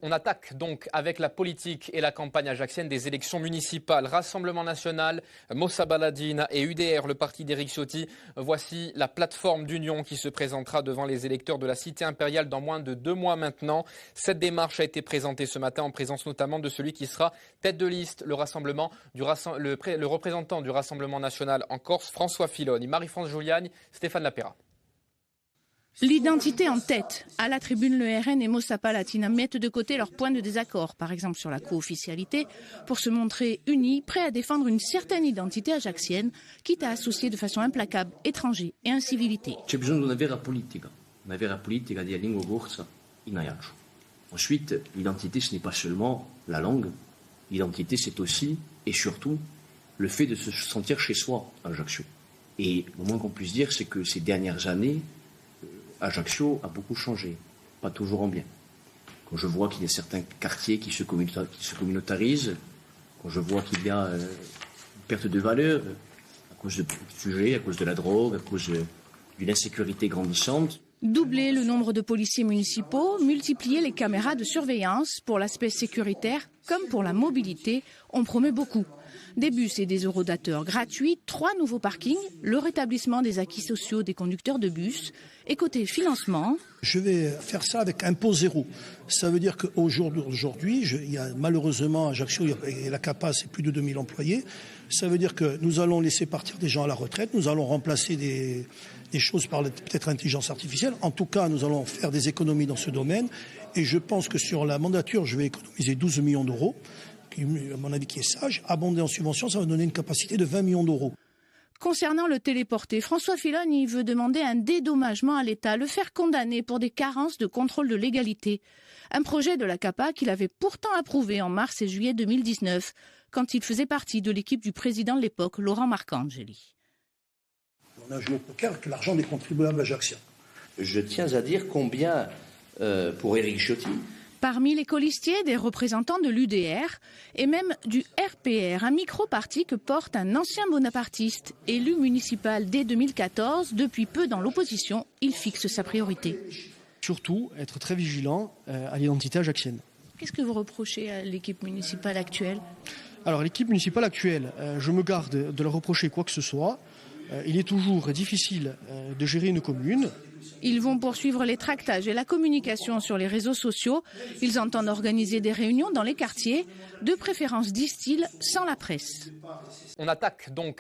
On attaque donc avec la politique et la campagne ajaxienne des élections municipales. Rassemblement national, Moussa Baladine et UDR, le parti d'Éric Ciotti. Voici la plateforme d'union qui se présentera devant les électeurs de la cité impériale dans moins de 2 mois maintenant. Cette démarche a été présentée ce matin en présence notamment de celui qui sera tête de liste, le représentant du Rassemblement national en Corse, François Filoni. Marie-France Giuliani, Stéphane Lapera. L'identité en tête. À la tribune, le RN et Moussa Baladine mettent de côté leurs points de désaccord, par exemple sur la co-officialité, pour se montrer unis, prêts à défendre une certaine identité ajaxienne, quitte à associer de façon implacable étrangers et incivilité. C'è bisogno di una vera politica di lingua corsa in Ajaccio. Ensuite, l'identité, ce n'est pas seulement la langue. L'identité, c'est aussi et surtout le fait de se sentir chez soi à Ajaccio. Et le moins qu'on puisse dire, c'est que ces dernières années, Ajaccio a beaucoup changé, pas toujours en bien. Quand je vois qu'il y a certains quartiers qui se communautarisent, quand je vois qu'il y a une perte de valeur à cause de sujets, à cause de la drogue, à cause d'une insécurité grandissante. Doubler le nombre de policiers municipaux, multiplier les caméras de surveillance pour l'aspect sécuritaire comme pour la mobilité, on promet beaucoup. Des bus et des eurodateurs gratuits, 3 nouveaux parkings, le rétablissement des acquis sociaux des conducteurs de bus. Et côté financement... Je vais faire ça avec impôt zéro. Ça veut dire qu'aujourd'hui, il y a malheureusement à Ajaccio, et la CAPA, c'est plus de 2000 employés. Ça veut dire que nous allons laisser partir des gens à la retraite, nous allons remplacer des choses par peut-être l'intelligence artificielle. En tout cas, nous allons faire des économies dans ce domaine. Et je pense que sur la mandature, je vais économiser 12 millions d'euros. À mon avis qui est sage, abondé en subventions, ça va donner une capacité de 20 millions d'euros. Concernant le téléporté, François Filoni veut demander un dédommagement à l'État, le faire condamner pour des carences de contrôle de légalité. Un projet de la CAPA qu'il avait pourtant approuvé en mars et juillet 2019, quand il faisait partie de l'équipe du président de l'époque, Laurent Marcangeli. On a joué au poker avec l'argent des contribuables ajacciens. Je tiens à dire combien, pour Éric Ciotti, parmi les colistiers, des représentants de l'UDR et même du RPR, un micro-parti que porte un ancien bonapartiste. Élu municipal dès 2014, depuis peu dans l'opposition, il fixe sa priorité. Surtout, être très vigilant à l'identité ajaccienne. Qu'est-ce que vous reprochez à l'équipe municipale actuelle ? Alors, l'équipe municipale actuelle, je me garde de leur reprocher quoi que ce soit. Il est toujours difficile de gérer une commune. Ils vont poursuivre les tractages et la communication sur les réseaux sociaux. Ils entendent organiser des réunions dans les quartiers, de préférence, disent-ils, sans la presse. On attaque donc